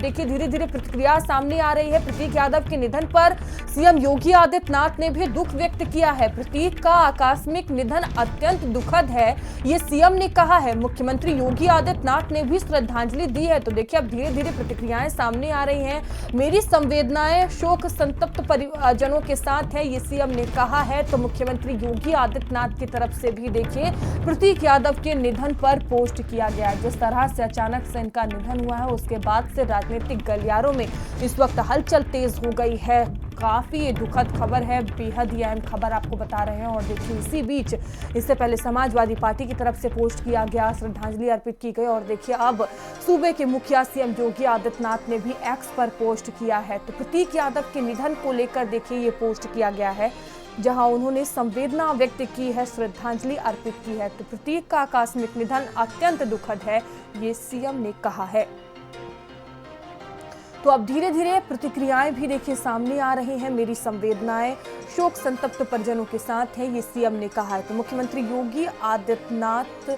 देखिए धीरे धीरे प्रतिक्रिया सामने आ रही है। प्रतीक यादव के निधन पर सीएम योगी आदित्यनाथ ने भी दुख व्यक्त किया है। प्रतीक का आकस्मिक निधन अत्यंत दुखद है, ये सीएम ने कहा है। मुख्यमंत्री योगी आदित्यनाथ ने भी श्रद्धांजलि दी है। तो देखिए अब धीरे धीरे प्रतिक्रियाएं सामने आ रही हैं। मेरी संवेदनाएं शोक संतप्त परिजनों के साथ है, ये सीएम ने कहा है। तो मुख्यमंत्री योगी आदित्यनाथ की तरफ से भी देखिए प्रतीक यादव के निधन पर पोस्ट किया गया। जिस तरह से अचानक से इनका निधन हुआ है उसके बाद से राजनीतिक गलियारों में इस वक्त हलचल तेज हो गई है। काफी ये दुखद खबर है, बेहद ही अहम खबर आपको बता रहे हैं। और देखिए इसी बीच इससे पहले समाजवादी पार्टी की तरफ से पोस्ट किया गया, श्रद्धांजलि अर्पित की गई। और देखिए अब सूबे के मुखिया सीएम योगी आदित्यनाथ ने भी एक्स पर पोस्ट किया है। तो प्रतीक यादव के निधन को लेकर देखिए ये पोस्ट किया गया है, जहां उन्होंने संवेदना व्यक्त की है, श्रद्धांजलि अर्पित की है। तो प्रतीक का आकस्मिक निधन अत्यंत दुखद है, ये सीएम ने कहा है। तो अब धीरे धीरे प्रतिक्रियाएं भी देखिए सामने आ रही हैं। मेरी संवेदनाएं शोक संतप्त परिजनों के साथ है, ये सीएम ने कहा है। तो मुख्यमंत्री योगी आदित्यनाथ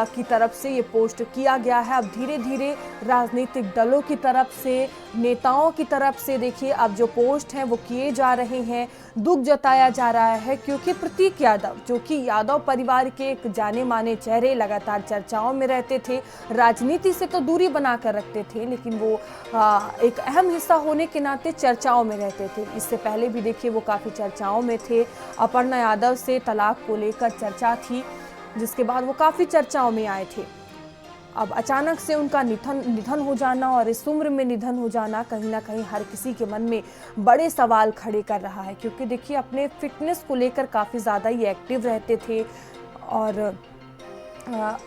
की तरफ से ये पोस्ट किया गया है। अब धीरे धीरे राजनीतिक दलों की तरफ से, नेताओं की तरफ से देखिए अब जो पोस्ट हैं वो किए जा रहे हैं, दुख जताया जा रहा है। क्योंकि प्रतीक यादव जो कि यादव परिवार के एक जाने माने चेहरे, लगातार चर्चाओं में रहते थे, राजनीति से तो दूरी बनाकर रखते थे, लेकिन वो एक अहम हिस्सा होने के नाते चर्चाओं में रहते थे। इससे पहले भी देखिए वो काफ़ी चर्चाओं में थे। अपर्णा यादव से तलाक को लेकर चर्चा थी, जिसके बाद वो काफ़ी चर्चाओं में आए थे। अब अचानक से उनका निधन हो जाना और इस उम्र में निधन हो जाना कहीं ना कहीं हर किसी के मन में बड़े सवाल खड़े कर रहा है। क्योंकि देखिए अपने फिटनेस को लेकर काफ़ी ज़्यादा ही एक्टिव रहते थे। और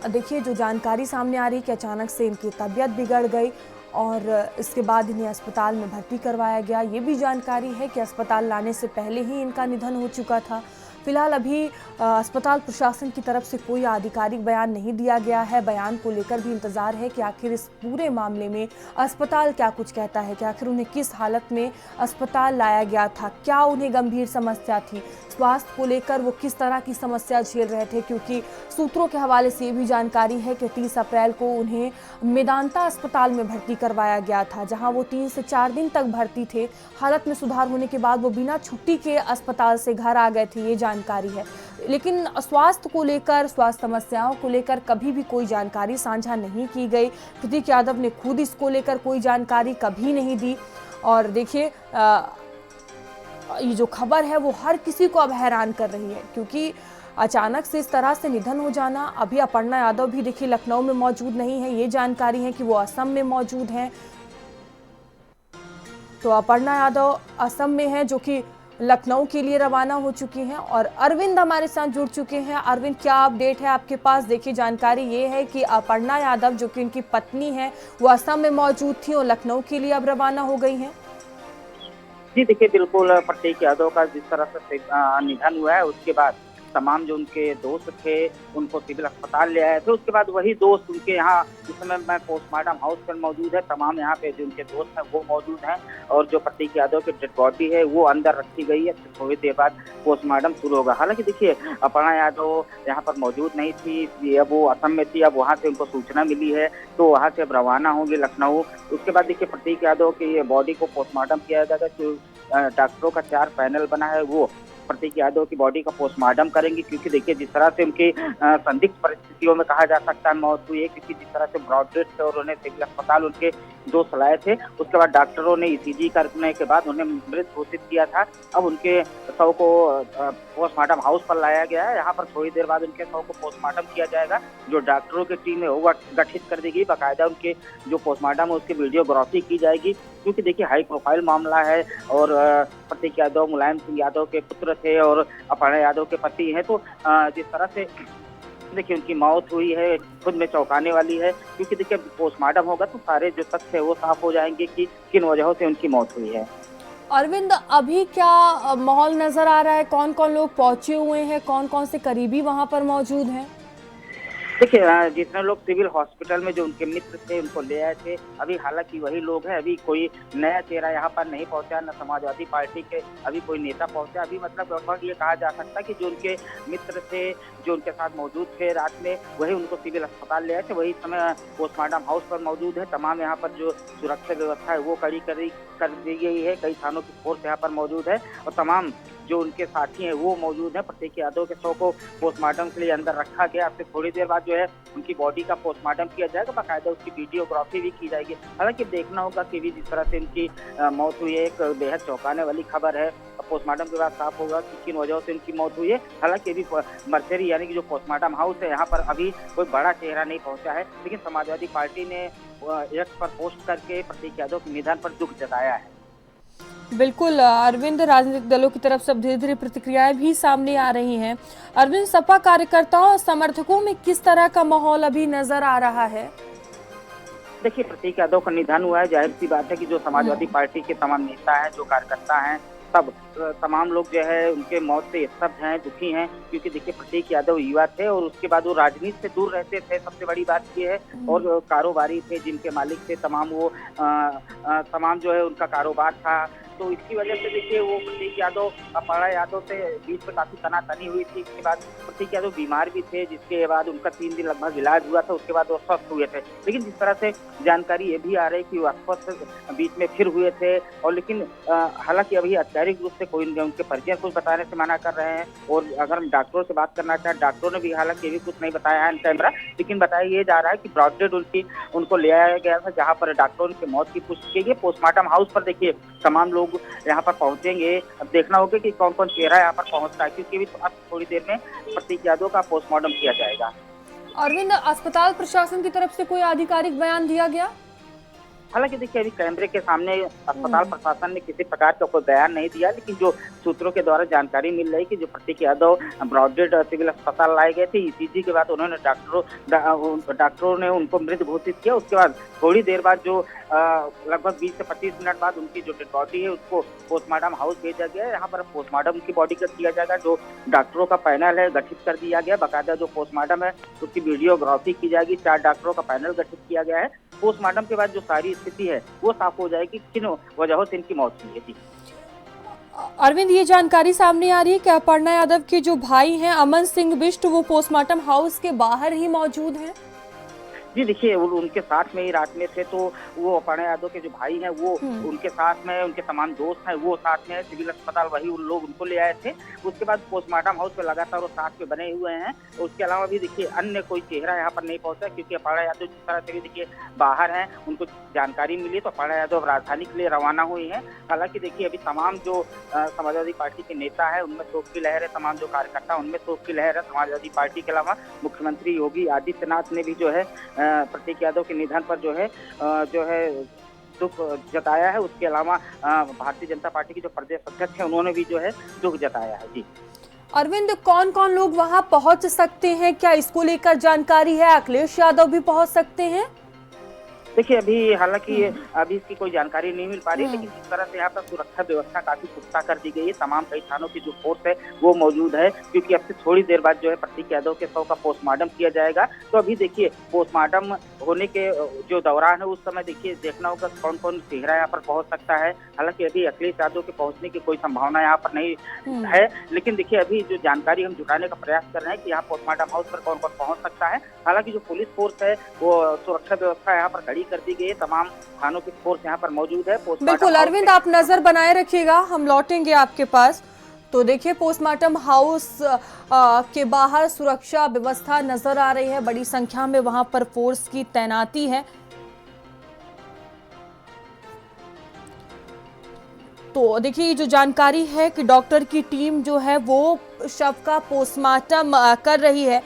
देखिए जो जानकारी सामने आ रही है कि अचानक से इनकी तबीयत बिगड़ गई और इसके बाद इन्हें अस्पताल में भर्ती करवाया गया। ये भी जानकारी है कि अस्पताल लाने से पहले ही इनका निधन हो चुका था। फिलहाल अभी अस्पताल प्रशासन की तरफ से कोई आधिकारिक बयान नहीं दिया गया है। बयान को लेकर भी इंतजार है कि आखिर इस पूरे मामले में अस्पताल क्या कुछ कहता है, कि आखिर उन्हें किस हालत में अस्पताल लाया गया था, क्या उन्हें गंभीर समस्या थी, स्वास्थ्य को लेकर वो किस तरह की समस्या झेल रहे थे। क्योंकि सूत्रों के हवाले से ये भी जानकारी है कि 30 अप्रैल को उन्हें मेदांता अस्पताल में भर्ती करवाया गया था, जहां वो 3 से 4 दिन तक भर्ती थे। हालत में सुधार होने के बाद वो बिना छुट्टी के अस्पताल से घर आ गए थे, ये जानकारी है। लेकिन स्वास्थ्य को लेकर, स्वास्थ्य समस्याओं को लेकर कभी भी कोई जानकारी साझा नहीं की गई। प्रतीक यादव ने खुद इसको लेकर कोई जानकारी कभी नहीं दी। और देखिए ये जो खबर है वो हर किसी को अब हैरान कर रही है, क्योंकि अचानक से इस तरह से निधन हो जाना। अभी अपर्णा यादव भी देखिए लखनऊ में मौजूद नहीं है, ये जानकारी है कि वो असम में मौजूद हैं। तो अपर्णा यादव असम में है, जो कि लखनऊ के लिए रवाना हो चुकी हैं। और अरविंद हमारे साथ जुड़ चुके हैं। अरविंद, क्या अपडेट है आपके पास? देखिए जानकारी ये है कि अपर्णा यादव जो कि इनकी पत्नी है वो असम में मौजूद थी और लखनऊ के लिए अब रवाना हो गई हैं। जी देखिए, बिल्कुल प्रतीक यादव का जिस तरह से निधन हुआ है उसके बाद तमाम जो उनके दोस्त थे उनको सिविल अस्पताल ले आए थे। उसके बाद वही दोस्त उनके यहाँ इस समय मैं पोस्टमार्टम हाउस पर मौजूद है, तमाम यहाँ पे जो उनके दोस्त हैं वो मौजूद हैं। और जो प्रतीक यादव की डेड बॉडी है वो अंदर रखी गई है, थोड़ी देर बाद पोस्टमार्टम शुरू होगा। हालांकि देखिए अपर्णा यादव यहाँ पर मौजूद नहीं थी, अब वो असम में थी। अब वहाँ से उनको सूचना मिली है तो वहाँ से अब रवाना होंगे लखनऊ। उसके बाद देखिए प्रतीक यादव की बॉडी को पोस्टमार्टम किया जाएगा। जो डॉक्टरों का 4 पैनल बना है वो प्रतीक यादव की बॉडी का पोस्टमार्टम करेंगे। क्योंकि देखिए जिस तरह से उनकी संदिग्ध परिस्थितियों में कहा जा सकता है मौत हुई है, क्योंकि जिस तरह से ब्रॉड डेथ से और उन्हें सिविल अस्पताल उनके दोस्त लाए थे, उसके बाद डॉक्टरों ने ईसीजी करने के बाद उन्हें मृत घोषित किया था। अब उनके शव को पोस्टमार्टम हाउस पर लाया गया है। यहाँ पर थोड़ी देर बाद उनके शव को पोस्टमार्टम किया जाएगा। जो डॉक्टरों की टीम है वो गठित कर दी गई, बाकायदा उनके जो पोस्टमार्टम है उसकी वीडियोग्राफी की जाएगी। क्योंकि देखिए हाई प्रोफाइल मामला है और प्रतीक यादव मुलायम सिंह यादव के पुत्र थे और अपर्णा यादव के पति हैं। तो जिस तरह से देखिए उनकी मौत हुई है खुद में चौंकाने वाली है। क्योंकि देखिए पोस्टमार्टम होगा तो सारे जो तथ्य है वो साफ हो जाएंगे कि किन वजहों से उनकी मौत हुई है। अरविंद, अभी क्या माहौल नजर आ रहा है? कौन कौन लोग पहुंचे हुए हैं, कौन कौन से करीबी वहां पर मौजूद हैं? देखिए जितने लोग सिविल हॉस्पिटल में जो उनके मित्र थे उनको ले आए थे, अभी हालांकि वही लोग हैं, अभी कोई नया चेहरा यहाँ पर नहीं पहुंचा, न समाजवादी पार्टी के अभी कोई नेता पहुंचा। अभी मतलब लगभग ये कहा जा सकता है कि जो उनके मित्र थे, जो उनके साथ मौजूद थे रात में, वही उनको सिविल अस्पताल ले आए थे, वही इस समय पोस्टमार्टम हाउस पर मौजूद है। तमाम यहाँ पर जो सुरक्षा व्यवस्था है वो कड़ी कर दी गई है, कई थानों की फोर्स यहाँ पर मौजूद है और तमाम जो उनके साथी हैं वो मौजूद हैं। प्रतीक यादव के शव को पोस्टमार्टम के लिए अंदर रखा गया। अब से थोड़ी देर बाद जो है उनकी बॉडी का पोस्टमार्टम किया जाएगा, बाकायदा उसकी वीडियोग्राफी भी की जाएगी। हालांकि देखना होगा कि जिस तरह से उनकी मौत हुई है, एक बेहद चौंकाने वाली खबर है। पोस्टमार्टम के बाद साफ होगा कि किन वजहों से उनकी मौत हुई है। हालांकि अभी मर्चरी यानी कि जो पोस्टमार्टम हाउस है यहाँ पर अभी कोई बड़ा चेहरा नहीं पहुंचा है, लेकिन समाजवादी पार्टी ने एक्स पर पोस्ट करके प्रतीक यादव के निधन पर दुख जताया है। बिल्कुल अरविंद, राजनीतिक दलों की तरफ से धीरे धीरे प्रतिक्रियाएं भी सामने आ रही हैं। अरविंद, सपा कार्यकर्ताओं और समर्थकों में किस तरह का माहौल अभी नजर आ रहा है? देखिए प्रतीक यादव का निधन हुआ है, जाहिर सी बात है कि जो समाजवादी पार्टी के तमाम नेता हैं, जो कार्यकर्ता हैं, सब तमाम लोग जो है उनके मौत से स्तब्ध हैं, दुखी हैं। क्योंकि देखिए प्रतीक यादव युवा थे और उसके बाद वो राजनीति से दूर रहते थे, सबसे बड़ी बात ये है, और कारोबारी थे, जिनके मालिक थे तमाम वो तमाम जो है उनका कारोबार था। तो इसकी वजह से देखिए वो प्रतीक यादव अपाड़ा यादव से बीच में काफी तनातनी हुई थी। इसके बाद प्रतीक यादव बीमार भी थे, जिसके बाद उनका 3 दिन लगभग इलाज हुआ था, उसके बाद वो स्वस्थ हुए थे। लेकिन जिस तरह से जानकारी ये भी आ रही है कि वो अस्वस्थ बीच में फिर हुए थे, और लेकिन हालांकि अभी औपचारिक रूप से कोई उनके परिजन कुछ बताने से मना कर रहे हैं। और अगर हम डॉक्टरों से बात करना चाहें, डॉक्टरों ने भी हालांकि ये भी कुछ नहीं बताया है कैमरा, लेकिन बताया ये जा रहा है कि ब्रॉडडेड उनको ले आया गया था, जहाँ पर डॉक्टरों ने मौत की पुष्टि की गई। पोस्टमार्टम हाउस पर देखिए तमाम लोग यहाँ पर पहुंचेंगे। अब देखना होगा कि कौन कौन चेहरा यहाँ पर पहुंचता है, क्योंकि भी अब थोड़ी देर में प्रतीक यादव का पोस्टमार्टम किया जाएगा। अरविंद, अस्पताल प्रशासन की तरफ से कोई आधिकारिक बयान दिया गया? हालांकि देखिए अभी कैमरे के सामने अस्पताल प्रशासन ने किसी प्रकार का कोई बयान नहीं दिया, लेकिन जो सूत्रों के द्वारा जानकारी मिल रही है कि जो प्रतीक यादव ब्रॉडडेड सिविल अस्पताल लाए गए थे, ईसीजी के बाद उन्होंने डॉक्टरों ने उनको मृत घोषित किया। उसके बाद थोड़ी देर बाद जो लगभग 20 से 25 मिनट बाद उनकी जो डेड बॉडी है उसको पोस्टमार्टम हाउस भेजा गया है। यहाँ पर पोस्टमार्टम की बॉडी का किया जाएगा, जो डॉक्टरों का पैनल है गठित कर दिया गया। बाकायदा जो पोस्टमार्टम है उसकी वीडियोग्राफी की जाएगी, 4 डॉक्टरों का पैनल गठित किया गया है। पोस्टमार्टम के बाद जो सारी स्थिति है वो साफ हो जाएगी, किन वजहों से इनकी मौत हुई है। अरविंद, ये जानकारी सामने आ रही है कि अपर्णा यादव के जो भाई हैं अमन सिंह बिष्ट, वो पोस्टमार्टम हाउस के बाहर ही मौजूद हैं। जी देखिए वो उनके साथ में ही रात में थे, तो वो अपर्णा यादव के जो भाई हैं वो उनके साथ में, उनके तमाम दोस्त हैं वो साथ में है। सिविल अस्पताल वही उन लोग उनको ले आए थे। उसके बाद पोस्टमार्टम हाउस पे लगातार वो साथ में बने हुए हैं। उसके अलावा भी देखिए अन्य कोई चेहरा यहाँ पर नहीं पहुंचा, क्योंकि अपर्णा यादव जिस तरह से भी देखिए बाहर हैं, उनको जानकारी मिली तो अपर्णा यादव राजधानी के लिए रवाना हुई है। हालांकि देखिए अभी तमाम जो समाजवादी पार्टी के नेता है उनमें शोक की लहर है, तमाम जो कार्यकर्ता उनमें शोक की लहर है। समाजवादी पार्टी के अलावा मुख्यमंत्री योगी आदित्यनाथ ने भी जो है प्रतीक यादव के निधन पर जो है दुख जताया है। उसके अलावा भारतीय जनता पार्टी के जो प्रदेश अध्यक्ष हैं उन्होंने भी जो है दुख जताया है। जी अरविंद, कौन कौन लोग वहां पहुंच सकते हैं, क्या इसको लेकर जानकारी है? अखिलेश यादव भी पहुंच सकते हैं? देखिए अभी हालांकि अभी इसकी कोई जानकारी नहीं मिल पा रही, लेकिन जिस तरह से यहाँ पर सुरक्षा व्यवस्था काफी पुख्ता कर दी गई है, तमाम कई थानों की जो फोर्स है वो मौजूद है। क्योंकि अब से थोड़ी देर बाद जो है प्रतीक यादव के शव का पोस्टमार्टम किया जाएगा। तो अभी देखिए पोस्टमार्टम होने के जो दौरान है उस समय देखिए देखना होगा कौन कौन चेहरा यहाँ पर पहुंच सकता है। हालांकि अभी अखिलेश यादव के पहुंचने की कोई संभावना यहाँ पर नहीं है, लेकिन देखिए अभी जो जानकारी हम जुटाने का प्रयास कर रहे हैं कि यहाँ पोस्टमार्टम हाउस पर कौन कौन पहुंच सकता है। हालांकि जो पुलिस फोर्स है वो सुरक्षा व्यवस्था यहाँ पर कड़ी कर दी गई है, तमाम थानों की फोर्स यहाँ पर मौजूद है। बिल्कुल अरविंद, आप नजर बनाए रखिएगा, हम लौटेंगे आपके पास। तो देखिए पोस्टमार्टम हाउस के बाहर सुरक्षा व्यवस्था नजर आ रही है, बड़ी संख्या में वहां पर फोर्स की तैनाती है। तो देखिए जो जानकारी है कि डॉक्टर की टीम जो है वो शव का पोस्टमार्टम कर रही है।